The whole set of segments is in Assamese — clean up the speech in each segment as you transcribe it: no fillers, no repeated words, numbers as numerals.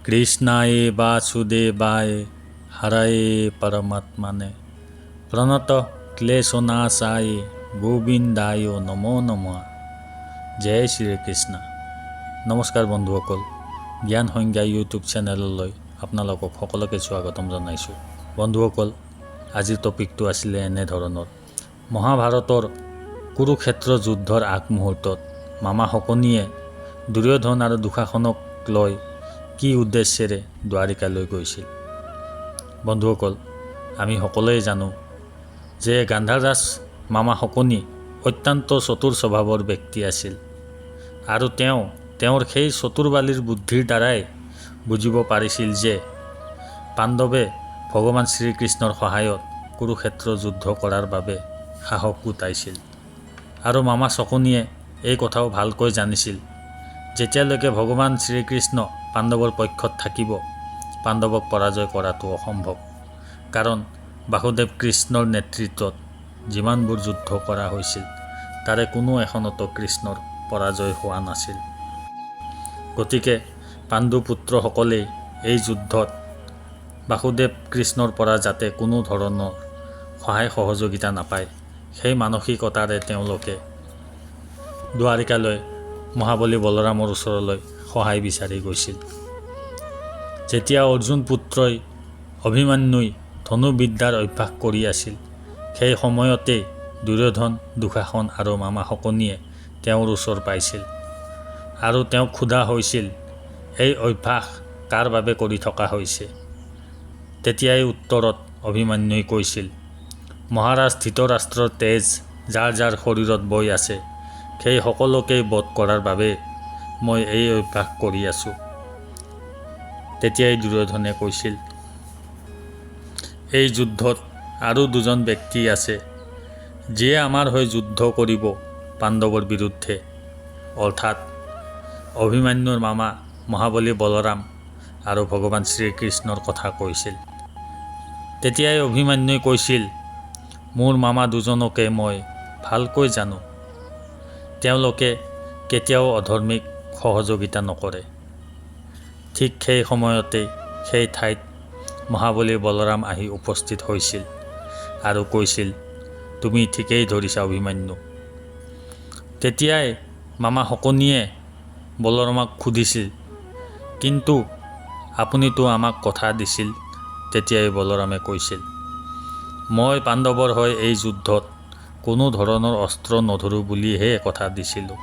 কৃষ্ণায়ে বাসুদেবায় হৰায়ে পৰমাত্মনে প্ৰণত ক্লেশনাশায়ে গোবিন্দায় নমো নমঃ। জয় শ্ৰীকৃষ্ণ। নমস্কাৰ বন্ধুসকল, জ্ঞান সংজ্ঞা ইউটিউব চেনেললৈ আপোনালোকক সকলোকে স্বাগতম জনাইছোঁ। বন্ধুসকল, আজিৰ টপিকটো আছিলে এনেধৰণৰ: মহাভাৰতৰ কুৰুক্ষেত্ৰ যুদ্ধৰ আগমুহূৰ্তত মামা শকুনিয়ে দুৰ্যোধন আৰু দুঃশাসনক লৈ কি উদ্দেশ্যেৰে দ্বাৰিকালৈ গৈছিল। বন্ধুসকল, আমি সকলোৱে জানো যে গান্ধাৰৰাজ মামা শকুনি অত্যন্ত চতুৰ স্বভাৱৰ ব্যক্তি আছিল আৰু তেওঁৰ সেই চতুৰবালিৰ বুদ্ধিৰ দ্বাৰাই বুজিব পাৰিছিল যে পাণ্ডৱে ভগৱান শ্ৰীকৃষ্ণৰ সহায়ত কুৰুক্ষেত্ৰ যুদ্ধ কৰাৰ বাবে সাহস গোটাইছিল। আৰু মামা শকুনিয়ে এই কথাও ভালকৈ জানিছিল যেতিয়ালৈকে ভগৱান শ্ৰীকৃষ্ণ পাণ্ডৱৰ পক্ষত থাকিব পাণ্ডৱক পৰাজয় কৰাটো অসম্ভৱ, কাৰণ বাসুদেৱ কৃষ্ণৰ নেতৃত্বত যিমানবোৰ যুদ্ধ কৰা হৈছিল তাৰে কোনো এখনতো কৃষ্ণৰ পৰাজয় হোৱা নাছিল। গতিকে পাণ্ডুপুত্ৰসকলেই এই যুদ্ধত বাসুদেৱ কৃষ্ণৰ পৰা যাতে কোনো ধৰণৰ সহায় সহযোগিতা নাপায় সেই মানসিকতাৰে তেওঁলোকে দ্বাৰিকালৈ মহাবলী বলৰামৰ ওচৰলৈ সহায় বিচাৰি গৈছিল। যেতিয়া অৰ্জুন পুত্ৰই অভিমন্যুই ধনুবিদ্যাৰ অভ্যাস কৰি আছিল সেই সময়তেই দুৰ্যোধন, দুঃশাসন আৰু মামা শকুনিয়ে তেওঁৰ ওচৰ পাইছিল আৰু তেওঁক সোধা হৈছিল এই অভ্যাস কাৰ বাবে কৰি থকা হৈছে। তেতিয়াই উত্তৰত অভিমন্যুই কৈছিল, মহাৰাজ ধৃতৰাষ্ট্ৰৰ তেজ যাৰ যাৰ শৰীৰত বৈ আছে সেই সকলোকেই বধ কৰাৰ বাবে মই এই অভ্যাস কৰি আছোঁ। তেতিয়াই দুৰ্যোধনে কৈছিল, এই যুদ্ধত আৰু দুজন ব্যক্তি আছে যিয়ে আমাৰ হৈ যুদ্ধ কৰিব পাণ্ডৱৰ বিৰুদ্ধে, অৰ্থাৎ অভিমন্যুৰ মামা মহাবলী বলৰাম আৰু ভগৱান শ্ৰীকৃষ্ণৰ কথা কৈছিল। তেতিয়াই অভিমন্যুই কৈছিল, মোৰ মামা দুজনকে মই ভালকৈ জানো, তেওঁলোকে কেতিয়াও অধৰ্মীক সহযোগিতা নকৰে। ঠিক সেই সময়তেই সেই ঠাইত মহাবলী বলৰাম আহি উপস্থিত হৈছিল আৰু কৈছিল, তুমি ঠিকেই ধৰিছা অভিমন্যু। তেতিয়াই মামা শকুনিয়ে বলৰামক সুধিছিল, কিন্তু আপুনিতো আমাক কথা দিছিল। তেতিয়াই বলৰামে কৈছিল, মই পাণ্ডৱৰ হৈ এই যুদ্ধত কোনো ধৰণৰ অস্ত্ৰ নধৰোঁ বুলিহে কথা দিছিলোঁ,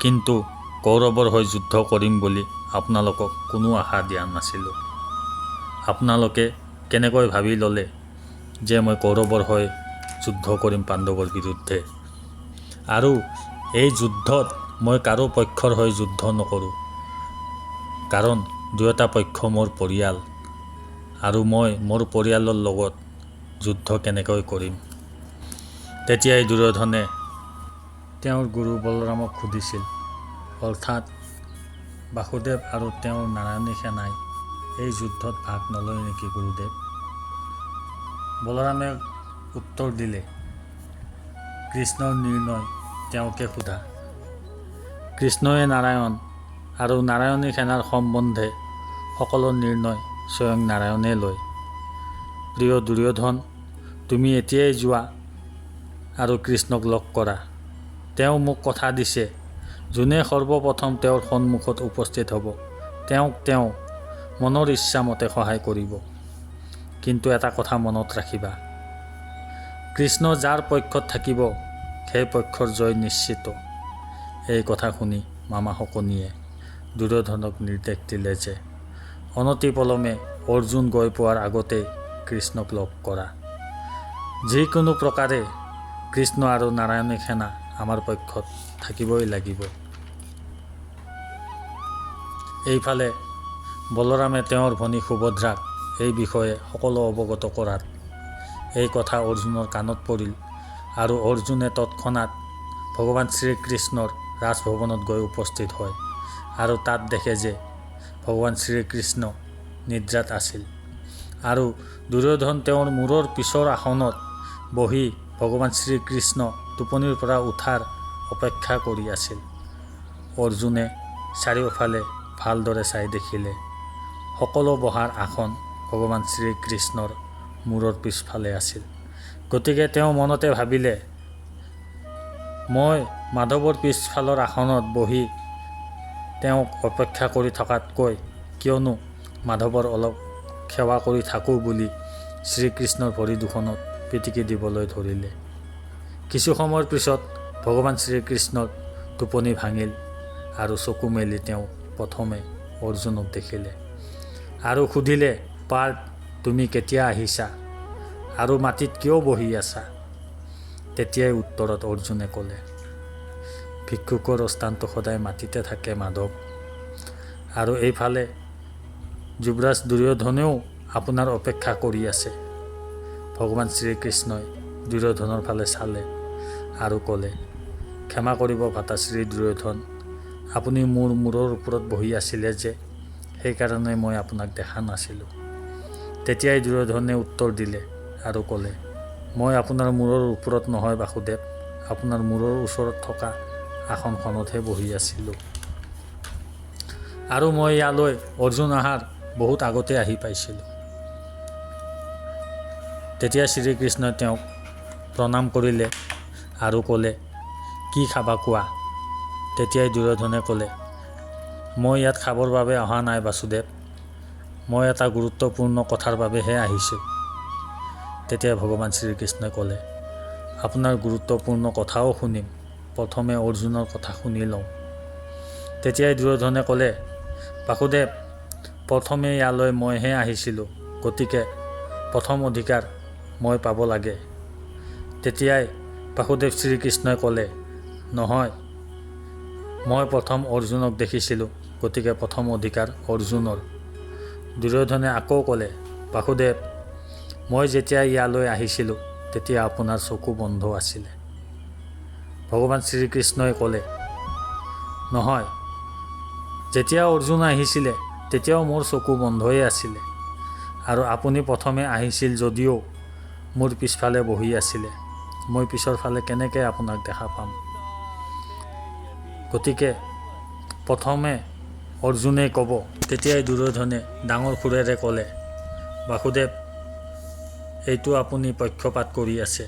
কিন্তু কৌৰৱৰ হৈ যুদ্ধ কৰিম বুলি আপোনালোকক কোনো আশা দিয়া নাছিলোঁ। আপোনালোকে কেনেকৈ ভাবি ল'লে যে মই কৌৰৱৰ হৈ যুদ্ধ কৰিম পাণ্ডৱৰ বিৰুদ্ধে? আৰু এই যুদ্ধত মই কাৰো পক্ষৰ হৈ যুদ্ধ নকৰোঁ, কাৰণ দুয়োটা পক্ষ মোৰ পৰিয়াল আৰু মই মোৰ পৰিয়ালৰ লগত যুদ্ধ কেনেকৈ কৰিম? তেতিয়াই দুৰ্যোধনে তেওঁৰ গুৰু বলৰামক সুধিছিল, অৰ্থাৎ বাসুদেৱ আৰু তেওঁৰ নাৰায়ণী সেনাই এই যুদ্ধত ভাগ নলয় নেকি গুৰুদেৱ? বলৰামে উত্তৰ দিলে, কৃষ্ণৰ নিৰ্ণয় তেওঁকে সোধা। কৃষ্ণই নাৰায়ণ আৰু নাৰায়ণী সেনাৰ সম্বন্ধে সকলো নিৰ্ণয় স্বয়ং নাৰায়ণে লয়। প্ৰিয় দুৰ্যোধন, তুমি এতিয়াই যোৱা আৰু কৃষ্ণক লগ কৰা। তেওঁ মোক কথা দিছে, যোনে সৰ্বপ্ৰথম তেওঁৰ সন্মুখত উপস্থিত হ'ব তেওঁক তেওঁ মনৰ ইচ্ছামতে সহায় কৰিব। কিন্তু এটা কথা মনত ৰাখিবা, কৃষ্ণ যাৰ পক্ষত থাকিব সেই পক্ষৰ জয় নিশ্চিত। এই কথা শুনি মামা শকুনিয়ে দুৰ্যোধনক নিৰ্দেশ দিলে যে অনতিপলমে অৰ্জুন গৈ পোৱাৰ আগতেই কৃষ্ণক লগ কৰা। যিকোনো প্ৰকাৰে কৃষ্ণ আৰু নাৰায়ণী সেনা আমাৰ পক্ষত থাকিবই লাগিব। এইফালে বলৰামে তেওঁৰ ভনী সুভদ্ৰাক এই বিষয়ে সকলো অৱগত কৰাত এই কথা অৰ্জুনৰ কাণত পৰিল আৰু অৰ্জুনে তৎক্ষণাত ভগৱান শ্ৰীকৃষ্ণৰ ৰাজভৱনত গৈ উপস্থিত হয় আৰু তাত দেখে যে ভগৱান শ্ৰীকৃষ্ণ নিদ্ৰাত আছিল আৰু দুৰ্যোধন তেওঁৰ মূৰৰ পিছৰ আসনত বহি ভগৱান শ্ৰীকৃষ্ণ টোপনিৰ পৰা উঠাৰ অপেক্ষা কৰি আছিল। অৰ্জুনে চাৰিওফালে ভালদৰে চাই দেখিলে সকলো বহাৰ আসন ভগৱান শ্ৰীকৃষ্ণৰ মূৰৰ পিছফালে আছিল। গতিকে তেওঁ মনতে ভাবিলে, মই মাধৱৰ পিছফালৰ আসনত বহি তেওঁক অপেক্ষা কৰি থকাতকৈ কিয়নো মাধৱৰ অলপ সেৱা কৰি থাকোঁ বুলি শ্ৰীকৃষ্ণৰ ভৰি দুখনত পিটিকি দিবলৈ ধৰিলে। কিছু সময়ৰ পিছত ভগৱান শ্ৰীকৃষ্ণৰ টোপনি ভাঙিল আৰু চকু মেলি তেওঁ প্ৰথমে অৰ্জুনক দেখিলে আৰু সুধিলে, পাৰ্থ, তুমি কেতিয়া আহিছা আৰু মাটিত কিয় বহি আছা? তেতিয়াই উত্তৰত অৰ্জুনে ক'লে, ভিক্ষুকৰ অস্থানটো সদায় মাটিতে থাকে মাধৱ, আৰু এইফালে যুৱৰাজ দুৰ্যোধনেও আপোনাৰ অপেক্ষা কৰি আছে। ভগৱান শ্ৰীকৃষ্ণই দুৰ্যোধনৰ ফালে চালে আৰু ক'লে, ক্ষমা কৰিব ভাতাশ্ৰী দুৰ্যোধন, আপুনি মোৰ মূৰৰ ওপৰত বহি আছিলে যে, সেইকাৰণে মই আপোনাক দেখা নাছিলোঁ। তেতিয়াই দুৰ্যোধনে উত্তৰ দিলে আৰু ক'লে, মই আপোনাৰ মূৰৰ ওপৰত নহয় বাসুদেৱ, আপোনাৰ মূৰৰ ওচৰত থকা আসনখনতহে বহি আছিলোঁ। আৰু মই ইয়ালৈ অৰ্জুন অহাৰ বহুত আগতে আহি পাইছিলোঁ। তেতিয়া শ্ৰীকৃষ্ণই তেওঁক প্ৰণাম কৰিলে আৰু ক'লে, কি খাবা কোৱা? তেতিয়াই দুৰ্যোধনে ক'লে, মই ইয়াত খাবৰ বাবে অহা নাই বাসুদেৱ, মই এটা গুৰুত্বপূৰ্ণ কথাৰ বাবেহে আহিছোঁ। তেতিয়া ভগৱান শ্ৰীকৃষ্ণই ক'লে, আপোনাৰ গুৰুত্বপূৰ্ণ কথাও শুনিম, প্ৰথমে অৰ্জুনৰ কথা শুনি লওঁ। তেতিয়াই দুৰ্যোধনে ক'লে, বাসুদেৱ, প্ৰথমে ইয়ালৈ মইহে আহিছিলোঁ, গতিকে প্ৰথম অধিকাৰ মই পাব লাগে। তেতিয়াই বাসুদেৱ শ্ৰীকৃষ্ণই ক'লে, নহয়, মই প্ৰথম অৰ্জুনক দেখিছিলোঁ, গতিকে প্ৰথম অধিকাৰ অৰ্জুনৰ। দুৰ্যোধনে আকৌ ক'লে, বাসুদেৱ, মই যেতিয়া ইয়ালৈ আহিছিলোঁ তেতিয়া আপোনাৰ চকু বন্ধ আছিলে। ভগৱান শ্ৰীকৃষ্ণই ক'লে, নহয়, যেতিয়া অৰ্জুন আহিছিলে তেতিয়াও মোৰ চকু বন্ধই আছিলে, আৰু আপুনি প্ৰথমে আহিছিল যদিও মোৰ পিছফালে বহি আছিলে, মই পিছৰ ফালে কেনেকৈ আপোনাক দেখা পাম? গতিকে প্ৰথমে অৰ্জুনেই ক'ব। তেতিয়াই দুৰ্যোধনে ডাঙৰ সুৰেৰে ক'লে, বাসুদেৱ, এইটো আপুনি পক্ষপাত কৰি আছে।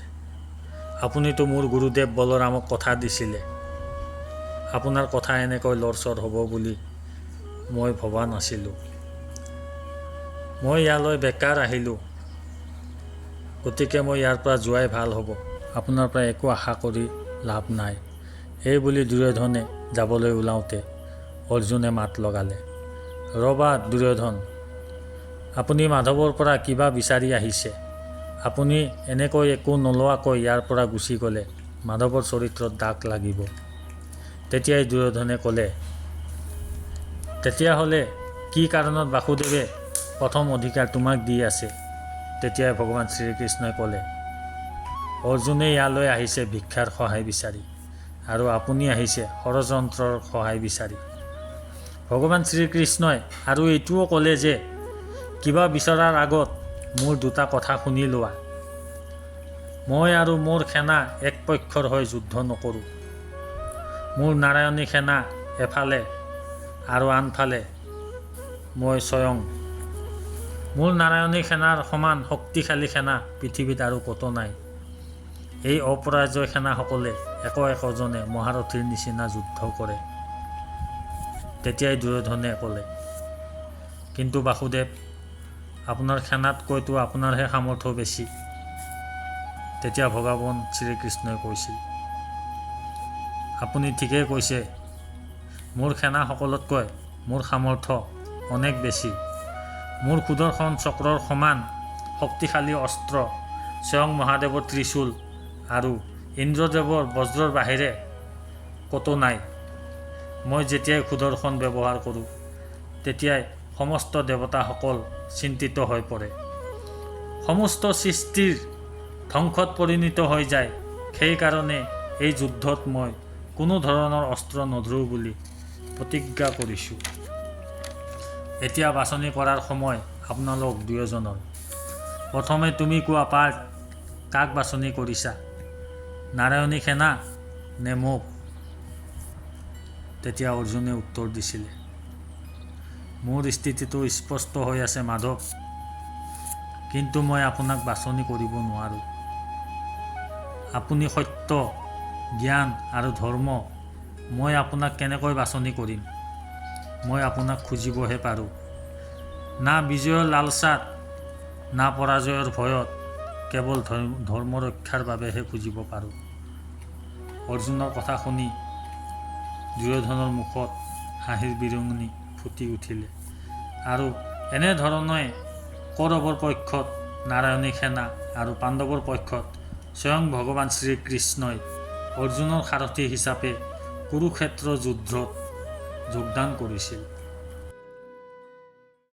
আপুনিতো মোৰ গুৰুদেৱ বলৰামক কথা দিছিলে। আপোনাৰ কথা এনেকৈ লৰচৰ হ'ব বুলি মই ভবা নাছিলোঁ। মই ইয়ালৈ বেকাৰ আহিলোঁ, গতিকে মই ইয়াৰ পৰা যোৱাই ভাল হ'ব। আপোনাৰ পৰা একো আশা কৰি লাভ নাই। এই বুলি দুৰ্যোধনে যাবলৈ ওলাওঁতে অৰ্জুনে মাত লগালে, ৰ'বা দুৰ্যোধন, আপুনি মাধৱৰ পৰা কিবা বিচাৰি আহিছে। আপুনি এনেকৈ একো নোলোৱাকৈ ইয়াৰ পৰা গুচি গ'লে মাধৱৰ চৰিত্ৰত দাগ লাগিব। তেতিয়াই দুৰ্যোধনে ক'লে, তেতিয়াহ'লে কি কাৰণত বাসুদেৱে প্ৰথম অধিকাৰ তোমাক দি আছে? তেতিয়াই ভগৱান শ্ৰীকৃষ্ণই ক'লে, অৰ্জুনে ইয়ালৈ আহিছে ভিক্ষাৰ সহায় বিচাৰি, আৰু আপুনি আহিছে ষড়যন্ত্ৰৰ সহায় বিচাৰি। ভগৱান শ্ৰীকৃষ্ণই আৰু এইটোও ক'লে যে, কিবা বিচৰাৰ আগত মোৰ দুটা কথা শুনি লোৱা। মই আৰু মোৰ সেনা এক পক্ষৰ হৈ যুদ্ধ নকৰোঁ। মোৰ নাৰায়ণী সেনা এফালে আৰু আনফালে মই স্বয়ং। মোৰ নাৰায়ণী সেনাৰ সমান শক্তিশালী সেনা পৃথিৱীত আৰু ক'তো নাই। এই অপৰাজয় সেনাসকলে একজনে মহাৰথীৰ নিচিনা যুদ্ধ কৰে। তেতিয়াই দুৰ্যোধনে ক'লে, কিন্তু বাসুদেৱ, আপোনাৰ সেনাতকৈতো আপোনাৰহে সামৰ্থ্য বেছি। তেতিয়া ভগৱান শ্ৰীকৃষ্ণই কৈছিল, আপুনি ঠিকেই কৈছে, মোৰ সেনাসকলতকৈ মোৰ সামৰ্থ্য অনেক বেছি। মোৰ সুদৰ্শন চক্ৰৰ সমান শক্তিশালী অস্ত্ৰ স্বয়ং মহাদেৱৰ ত্ৰিশূল আৰু ইন্দ্ৰদেৱৰ বজ্ৰৰ বাহিৰে ক'তো নাই। মই যেতিয়াই সুদৰ্শন ব্যৱহাৰ কৰোঁ তেতিয়াই সমস্ত দেৱতাসকল চিন্তিত হৈ পৰে, সমস্ত সৃষ্টিৰ ধ্বংসত পৰিণত হৈ যায়। সেইকাৰণে এই যুদ্ধত মই কোনো ধৰণৰ অস্ত্ৰ নধৰোঁ বুলি প্ৰতিজ্ঞা কৰিছোঁ। এতিয়া বাছনি কৰাৰ সময় আপোনালোক দুয়োজনৰ। প্ৰথমে তুমি কোৱা পাৰ্থ, কাক বাছনি কৰিছা, নাৰায়ণী সেনা নে মোক? তেতিয়া অৰ্জুনে উত্তৰ দিছিলে, মোৰ স্থিতিটো স্পষ্ট হৈ আছে মাধৱ, কিন্তু মই আপোনাক বাছনি কৰিব নোৱাৰোঁ। আপুনি সত্য, জ্ঞান আৰু ধৰ্ম, মই আপোনাক কেনেকৈ বাছনি কৰিম? মই আপোনাক খুজিবহে পাৰোঁ। না বিজয়ৰ লালসাত, না পৰাজয়ৰ ভয়ত, কেৱল ধৰ্ম ৰক্ষাৰ বাবেহে খুজিব পাৰোঁ। অৰ্জুনৰ কথা শুনি দুৰ্যোধনৰ মুখত হাঁহিৰ বিৰঙণি ফুটি উঠিলে, আৰু এনেধৰণে কৌৰৱৰ পক্ষত নাৰায়ণী সেনা আৰু পাণ্ডৱৰ পক্ষত স্বয়ং ভগৱান শ্ৰীকৃষ্ণই অৰ্জুনৰ সাৰথী হিচাপে কুৰুক্ষেত্ৰ যুদ্ধত যোগদান কৰিছিল।